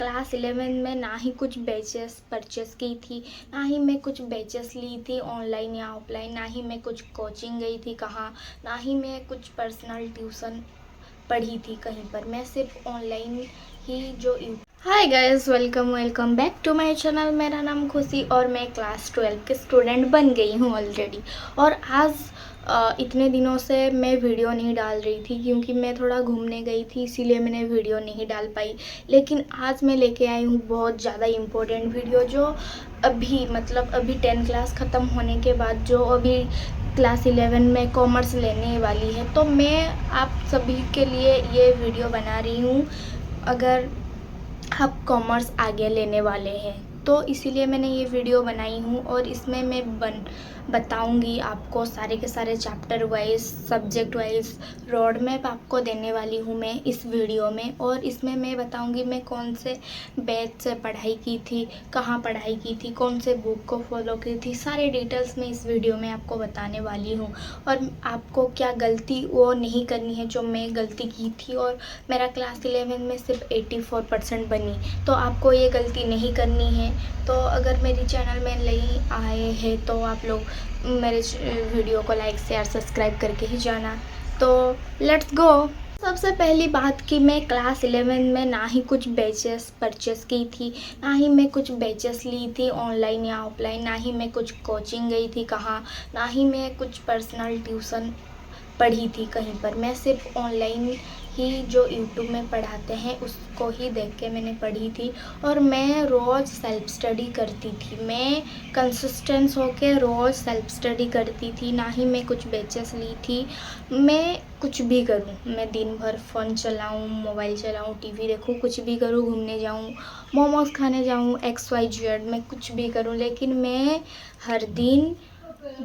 Class 11 में ना ही कुछ बैचेस परचेस की थी, ना ही मैं कुछ बैचेस ली थी ऑनलाइन या ऑफलाइन, ना ही मैं कुछ कोचिंग गई थी कहाँ, ना ही मैं कुछ पर्सनल ट्यूशन पढ़ी थी कहीं पर। मैं सिर्फ ऑनलाइन ही जो hi guys, welcome back to my channel. मेरा नाम खुशी और मैं क्लास 12 की स्टूडेंट बन गई हूँ ऑलरेडी। और आज इतने दिनों से मैं वीडियो नहीं डाल रही थी क्योंकि मैं थोड़ा घूमने गई थी, इसीलिए मैंने वीडियो नहीं डाल पाई। लेकिन आज मैं लेके आई हूँ बहुत ज़्यादा इम्पोर्टेंट वीडियो, जो अभी 10 क्लास ख़त्म होने के बाद जो अभी क्लास 11 में कॉमर्स लेने वाली है, तो मैं आप सभी के लिए ये वीडियो बना रही हूँ। अगर आप कॉमर्स आगे लेने वाले हैं तो इसीलिए मैंने ये वीडियो बनाई हूँ। और इसमें मैं बताऊँगी आपको सारे के सारे chapter wise, subject wise road map आपको देने वाली हूँ मैं इस वीडियो में। और इसमें मैं बताऊँगी मैं कौन से बैच से पढ़ाई की थी, कहाँ पढ़ाई की थी, कौन से बुक को फॉलो की थी, सारे डिटेल्स मैं इस वीडियो में आपको बताने वाली हूँ। और आपको क्या गलती वो नहीं करनी है जो मैं गलती की थी और मेरा क्लास 11 में सिर्फ 84% बनी, तो आपको ये गलती नहीं करनी है। तो अगर मेरी चैनल में नई आए हैं तो आप लोग मेरे वीडियो को लाइक शेयर सब्सक्राइब करके ही जाना। तो लेट्स गो। सबसे पहली बात कि मैं क्लास 11 में ना ही कुछ बैचेस परचेस की थी, ना ही मैं कुछ बैचेस ली थी ऑनलाइन या ऑफलाइन, ना ही मैं कुछ कोचिंग गई थी कहाँ, ना ही मैं कुछ पर्सनल ट्यूशन पढ़ी थी कहीं पर। मैं सिर्फ ऑनलाइन ही जो यूट्यूब में पढ़ाते हैं उसको ही देख के मैंने पढ़ी थी। और मैं रोज़ सेल्फ स्टडी करती थी, मैं कंसिस्टेंस होके रोज़ सेल्फ स्टडी करती थी, ना ही मैं कुछ बैचेस ली थी। मैं कुछ भी करूं, मैं दिन भर फ़ोन चलाऊं, मोबाइल चलाऊं, टीवी देखूं, कुछ भी करूं, घूमने जाऊं, मोमोज़ खाने जाऊं, XYZ, मैं कुछ भी करूं, लेकिन मैं हर दिन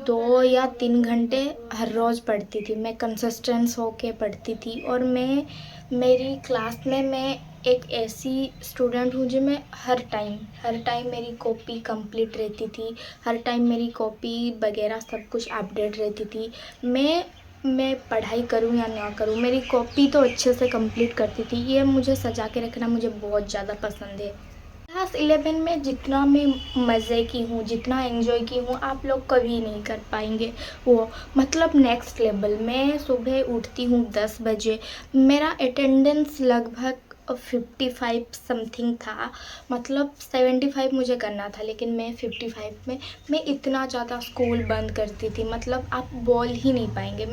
2 या 3 घंटे हर रोज़ पढ़ती थी। मैं कंसिस्टेंस होके पढ़ती थी। और मेरी क्लास में मैं एक ऐसी स्टूडेंट हूँ जो मैं हर टाइम मेरी कॉपी कंप्लीट रहती थी, हर टाइम मेरी कॉपी वगैरह सब कुछ अपडेट रहती थी। मैं पढ़ाई करूँ या ना करूँ, मेरी कॉपी तो अच्छे से कंप्लीट करती थी। ये मुझे सजा के रखना मुझे बहुत ज़्यादा पसंद है। क्लास 11 में जितना मैं मज़े की हूँ, जितना एंजॉय की हूँ, आप लोग कभी नहीं कर पाएंगे वो। मतलब नेक्स्ट लेवल। मैं सुबह उठती हूँ 10 बजे, मेरा अटेंडेंस लगभग 55 समथिंग था। मतलब 75 मुझे करना था, लेकिन मैं 55 में मैं इतना ज़्यादा स्कूल बंद करती थी। मतलब आप बोल ही नहीं पाएंगे,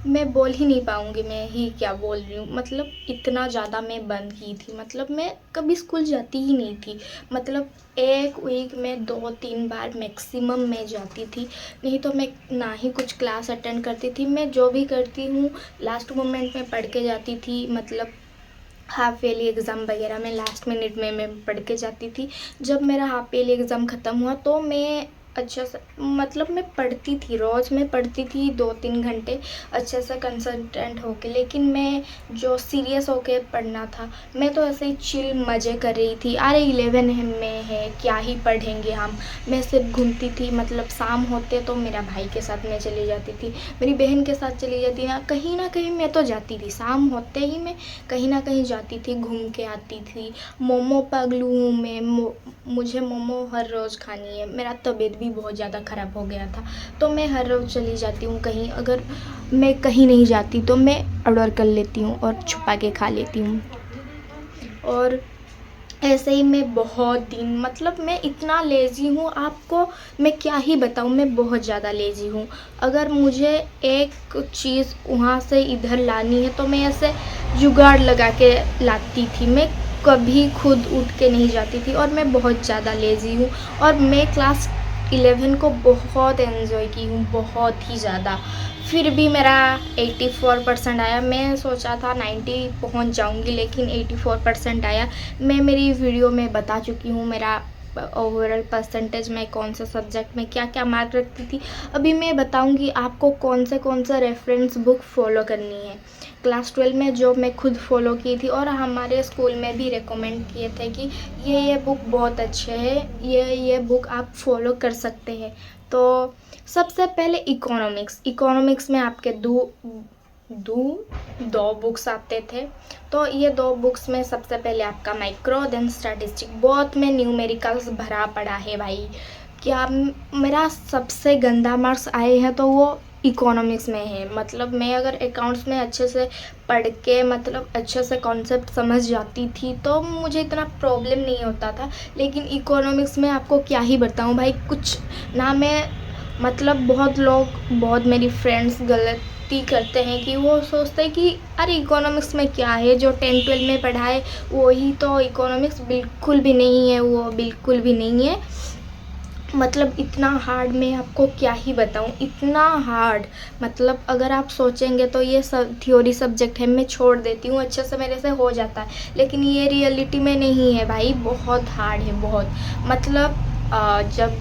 मैं बोल ही नहीं पाऊँगी मैं ही क्या बोल रही हूँ। मतलब इतना ज़्यादा मैं बंद की थी। मतलब मैं कभी स्कूल जाती ही नहीं थी। मतलब एक वीक में 2-3 बार मैक्सिमम मैं जाती थी, नहीं तो मैं ना ही कुछ क्लास अटेंड करती थी। मैं जो भी करती हूँ लास्ट मोमेंट में पढ़ के जाती थी। मतलब हाफ ईयरली एग्ज़ाम वगैरह में लास्ट मिनट में मैं पढ़ के जाती थी। जब मेरा हाफ ईयरली एग्ज़ाम ख़त्म हुआ तो मैं अच्छा से, मतलब मैं पढ़ती थी, रोज़ मैं पढ़ती थी 2-3 घंटे अच्छे से कंसंट्रेट होके। लेकिन मैं जो सीरियस होके पढ़ना था, मैं तो ऐसे ही चिल मज़े कर रही थी। अरे 11 में है, क्या ही पढ़ेंगे हम। मैं सिर्फ घूमती थी। मतलब शाम होते तो मेरा भाई के साथ मैं चली जाती थी, मेरी बहन के साथ चली जाती ना कहीं मैं तो जाती थी। शाम होते ही मैं कहीं ना कहीं जाती थी, घूम के आती थी। मोमो पगलू हूँ मैं, मुझे मोमो हर रोज़ खानी है। मेरा तबीयत भी बहुत ज़्यादा ख़राब हो गया था, तो मैं हर रोज़ चली जाती हूँ कहीं। अगर मैं कहीं नहीं जाती तो मैं ऑर्डर कर लेती हूँ और छुपा के खा लेती हूँ। और ऐसे ही मैं बहुत दिन, मतलब मैं इतना लेज़ी हूँ, आपको मैं क्या ही बताऊँ, मैं बहुत ज़्यादा लेज़ी हूँ। अगर मुझे एक चीज़ वहाँ से इधर लानी है तो मैं ऐसे जुगाड़ लगा के लाती थी। मैं कभी खुद उठ के नहीं जाती थी। और मैं बहुत ज़्यादा लेज़ी हूँ। और मैं क्लास 11 को बहुत एंजॉय की हूँ, बहुत ही ज़्यादा। फिर भी मेरा 84% आया। मैं सोचा था 90 पहुंच जाऊंगी, लेकिन 84% आया। मैं मेरी वीडियो में बता चुकी हूँ मेरा ओवरऑल परसेंटेज में कौन सा सब्जेक्ट में क्या क्या मार्क रखती थी। अभी मैं बताऊंगी आपको कौन सा रेफरेंस बुक फॉलो करनी है क्लास 12 में, जो मैं खुद फॉलो की थी। और हमारे स्कूल में भी रेकमेंड किए थे कि ये बुक बहुत अच्छे है, ये बुक आप फॉलो कर सकते हैं। तो सबसे पहले इकोनॉमिक्स में आपके दूँ, 2 बुक्स आते थे। तो ये 2 बुक्स में सबसे पहले आपका माइक्रो देन स्टैटिस्टिक, बहुत में न्यूमेरिकल्स भरा पड़ा है भाई। क्या मेरा सबसे गंदा मार्क्स आए हैं तो वो इकोनॉमिक्स में है। मतलब मैं अगर अकाउंट्स में अच्छे से पढ़ के मतलब अच्छे से कॉन्सेप्ट समझ जाती थी तो मुझे इतना प्रॉब्लम नहीं होता था, लेकिन इकोनॉमिक्स में आपको क्या ही बताऊँ भाई, कुछ ना मैं मतलब बहुत लोग, बहुत मेरी फ्रेंड्स गलती करते हैं कि वो सोचते हैं कि अरे इकोनॉमिक्स में क्या है, जो 10-12 में पढ़ा है वही तो इकोनॉमिक्स। बिल्कुल भी नहीं है, वो बिल्कुल भी नहीं है। मतलब इतना हार्ड, मैं आपको क्या ही बताऊँ, इतना हार्ड। मतलब अगर आप सोचेंगे तो ये सब थ्योरी सब्जेक्ट है, मैं छोड़ देती हूँ, अच्छे से मेरे से हो जाता है, लेकिन ये रियलिटी में नहीं है भाई, बहुत हार्ड है बहुत। मतलब जब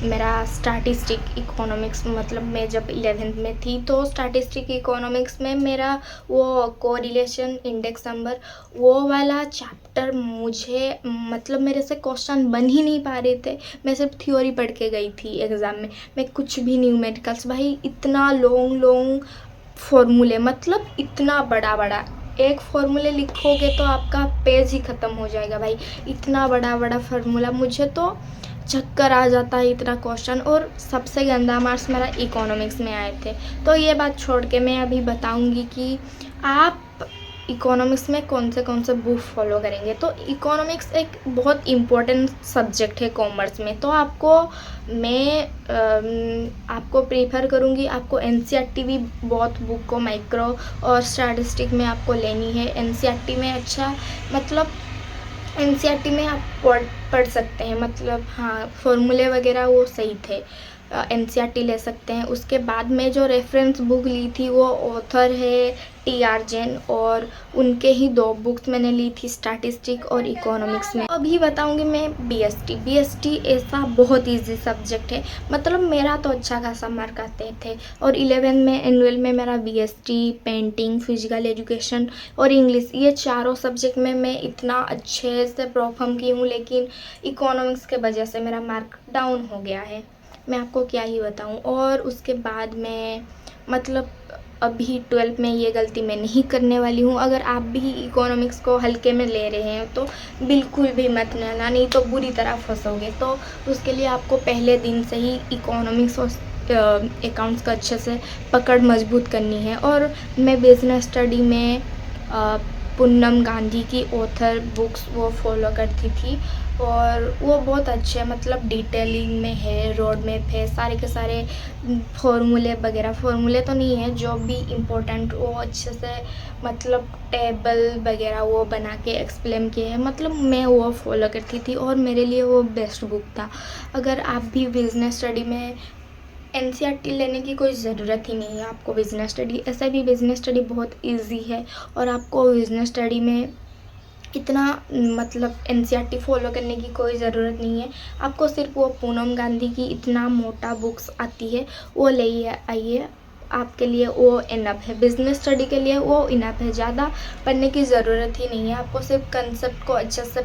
मेरा स्टैटिस्टिक इकोनॉमिक्स, मतलब मैं जब 11th में थी तो स्टैटिस्टिक इकोनॉमिक्स में मेरा वो कोरिलेशन इंडेक्स नंबर, वो वाला चैप्टर मुझे मतलब मेरे से क्वेश्चन बन ही नहीं पा रहे थे। मैं सिर्फ थ्योरी पढ़ के गई थी एग्ज़ाम में, मैं कुछ भी न्यूमेरिकल्स, भाई इतना लॉन्ग लॉन्ग फॉर्मूले, मतलब इतना बड़ा बड़ा, एक फॉर्मूले लिखोगे तो आपका पेज ही ख़त्म हो जाएगा भाई, इतना बड़ा बड़ा फार्मूला। मुझे तो चक्कर आ जाता है इतना क्वेश्चन, और सबसे गंदा मार्क्स मेरा इकोनॉमिक्स में आए थे। तो ये बात छोड़ के मैं अभी बताऊंगी कि आप इकोनॉमिक्स में कौन से बुक फॉलो करेंगे। तो इकोनॉमिक्स एक बहुत इम्पोर्टेंट सब्जेक्ट है कॉमर्स में। तो मैं आपको प्रेफर करूँगी, आपको एनसीईआरटी भी बहुत बुक को माइक्रो और स्टैटिस्टिक में आपको लेनी है। एनसीईआरटी में अच्छा, मतलब एनसीईआरटी में आप पढ़ सकते हैं, मतलब हाँ फॉर्मूले वगैरह वो सही थे, एनसीईआरटी ले सकते हैं। उसके बाद में जो रेफरेंस बुक ली थी वो ऑथर है टी.आर. जैन, और उनके ही 2 बुक्स मैंने ली थी, स्टैटिस्टिक और इकोनॉमिक्स में। अभी बताऊंगी मैं बीएसटी ऐसा बहुत इजी सब्जेक्ट है, मतलब मेरा तो अच्छा खासा मार्क आते थे। और 11 में एनुअल में मेरा बीएसटी, पेंटिंग, फिजिकल एजुकेशन और इंग्लिश, ये चारों सब्जेक्ट में मैं इतना अच्छे से परफॉर्म की हूँ, लेकिन इकोनॉमिक्स के वजह से मेरा मार्क डाउन हो गया है, मैं आपको क्या ही बताऊं। और उसके बाद में मतलब अभी 12th में ये गलती मैं नहीं करने वाली हूँ। अगर आप भी इकोनॉमिक्स को हल्के में ले रहे हैं तो बिल्कुल भी मत लेना, नहीं तो बुरी तरह फंसोगे। तो उसके लिए आपको पहले दिन से ही इकोनॉमिक्स और अकाउंट्स का अच्छे से पकड़ मजबूत करनी है। और मैं बिज़नेस स्टडी में पूनम गांधी की ऑथर बुक्स वो फॉलो करती थी, और वो बहुत अच्छे, मतलब डिटेलिंग में है, रोड मैप है, सारे के सारे फॉर्मूले वगैरह, फॉर्मूले तो नहीं है, जो भी इम्पोर्टेंट वो अच्छे से मतलब टेबल वगैरह वो बना के एक्सप्लेन किए हैं। मतलब मैं वो फॉलो करती थी और मेरे लिए वो बेस्ट बुक था। अगर आप भी बिज़नेस स्टडी में, एनसीईआरटी लेने की कोई ज़रूरत ही नहीं है आपको। बिज़नेस स्टडी, ऐसा भी बिज़नेस स्टडी बहुत इजी है, और आपको बिज़नेस स्टडी में इतना मतलब एनसीईआरटी फॉलो करने की कोई ज़रूरत नहीं है। आपको सिर्फ वो पूनम गांधी की इतना मोटा बुक्स आती है, वो ले आइए, आपके लिए वो इनफ है। बिज़नेस स्टडी के लिए वो इनफ है, ज़्यादा पढ़ने की ज़रूरत ही नहीं है। आपको सिर्फ कंसेप्ट को अच्छे से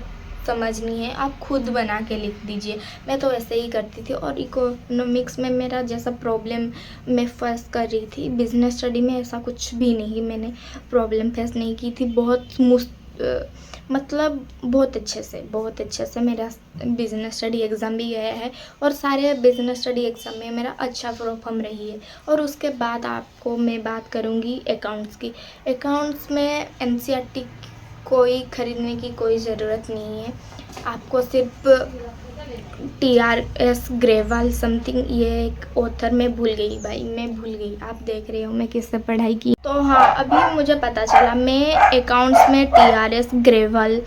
समझनी है, आप खुद बना के लिख दीजिए। मैं तो वैसे ही करती थी। और इकोनॉमिक्स में मेरा जैसा प्रॉब्लम मैं फेस कर रही थी, बिज़नेस स्टडी में ऐसा कुछ भी नहीं, मैंने प्रॉब्लम फेस नहीं की थी। मतलब बहुत अच्छे से मेरा बिज़नेस स्टडी एग्ज़ाम भी गया है, और सारे बिज़नेस स्टडी एग्ज़ाम में मेरा अच्छा परफॉर्म रही है। और उसके बाद आपको मैं बात करूँगी अकाउंट्स की। अकाउंट्स में एनसीईआरटी कोई ख़रीदने की कोई ज़रूरत नहीं है, आपको सिर्फ टी.आर.एस. ग्रेवाल समथिंग, ये एक ऑथर, मैं भूल गई, आप देख रहे हो मैं किससे पढ़ाई की। तो हाँ, अभी मुझे पता चला, मैं अकाउंट्स में टी.आर.एस. ग्रेवाल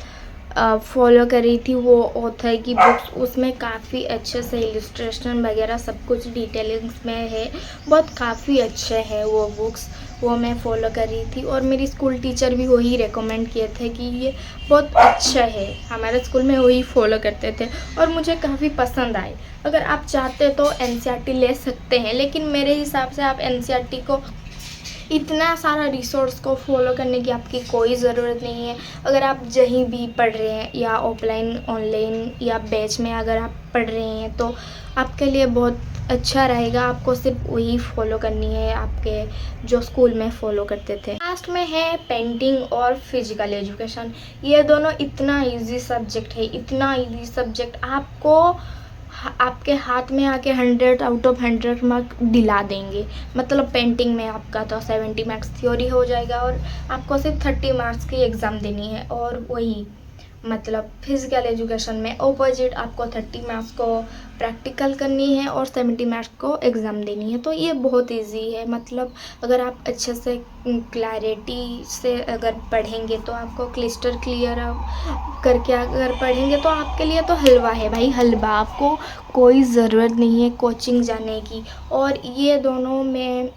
फॉलो कर रही थी, वो ऑथर की बुक्स। उसमें काफ़ी अच्छे से इलस्ट्रेशन वगैरह सब कुछ डिटेलिंग्स में है, बहुत काफ़ी अच्छे है वो बुक्स, वो मैं फ़ॉलो कर रही थी। और मेरी स्कूल टीचर भी वही रेकमेंड किए थे कि ये बहुत अच्छा है, हमारे स्कूल में वही फॉलो करते थे, और मुझे काफ़ी पसंद आए। अगर आप चाहते तो एनसीईआरटी ले सकते हैं, लेकिन मेरे हिसाब से आप एनसीईआरटी को इतना सारा रिसोर्स को फॉलो करने की आपकी कोई ज़रूरत नहीं है। अगर आप कहीं भी पढ़ रहे हैं या ऑफलाइन ऑनलाइन या बैच में अगर आप पढ़ रहे हैं तो आपके लिए बहुत अच्छा रहेगा। आपको सिर्फ वही फॉलो करनी है आपके जो स्कूल में फॉलो करते थे। लास्ट में है पेंटिंग और फिजिकल एजुकेशन। ये दोनों इतना इजी सब्जेक्ट है, इतना इजी सब्जेक्ट आपको आपके हाथ में आके 100 आउट ऑफ 100 मार्क दिला देंगे। मतलब पेंटिंग में आपका तो 70 मार्क्स थ्योरी हो जाएगा और आपको सिर्फ 30 मार्क्स की एग्ज़ाम देनी है। और वही मतलब फिजिकल एजुकेशन में ऑपोजिट, आपको 30 मार्क्स को प्रैक्टिकल करनी है और 70 मार्क्स को एग्ज़ाम देनी है। तो ये बहुत इजी है। मतलब अगर आप अच्छे से क्लैरिटी से अगर पढ़ेंगे तो आपको क्लिस्टर क्लियर करके अगर पढ़ेंगे तो आपके लिए तो हलवा है भाई, हलवा। आपको कोई ज़रूरत नहीं है कोचिंग जाने की। और ये दोनों में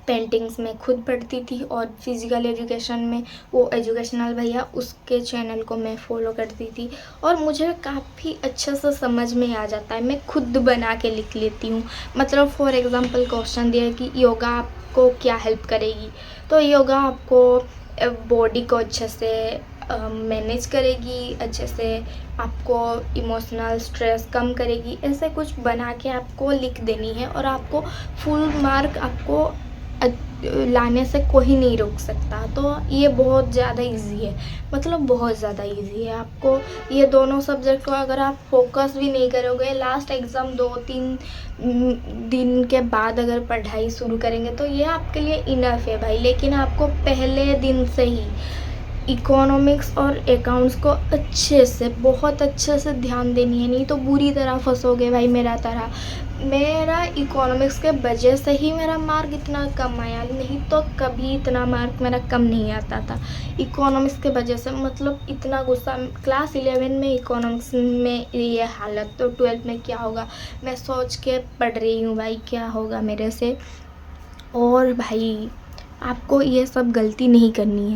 पेंटिंग्स में खुद पढ़ती थी और फिज़िकल एजुकेशन में वो एजुकेशनल भैया उसके चैनल को मैं फॉलो करती थी और मुझे काफ़ी अच्छे से समझ में आ जाता है। मैं खुद बना के लिख लेती हूँ। मतलब फॉर एग्ज़ाम्पल क्वेश्चन दिया है कि योगा आपको क्या हेल्प करेगी, तो योगा आपको बॉडी को अच्छे से मैनेज करेगी, अच्छे से आपको इमोशनल स्ट्रेस कम करेगी। ऐसे कुछ बना के आपको लिख देनी है और आपको फुल मार्क आपको लाने से कोई नहीं रोक सकता। तो ये बहुत ज़्यादा इजी है, मतलब बहुत ज़्यादा इजी है। आपको ये दोनों सब्जेक्ट को अगर आप फोकस भी नहीं करोगे, लास्ट एग्ज़ाम 2-3 दिन के बाद अगर पढ़ाई शुरू करेंगे तो ये आपके लिए इनफ है भाई। लेकिन आपको पहले दिन से ही इकोनॉमिक्स और अकाउंट्स को अच्छे से, बहुत अच्छे से ध्यान देनी है, नहीं तो बुरी तरह फंसोगे भाई मेरा तरह। मेरा इकोनॉमिक्स के वजह से ही मेरा मार्क इतना कम आया, नहीं तो कभी इतना मार्क मेरा कम नहीं आता था। इकोनॉमिक्स के वजह से मतलब इतना गुस्सा। क्लास 11 में इकोनॉमिक्स में ये हालत, तो 12th में क्या होगा मैं सोच के पढ़ रही हूँ भाई, क्या होगा मेरे से। और भाई आपको ये सब गलती नहीं करनी है।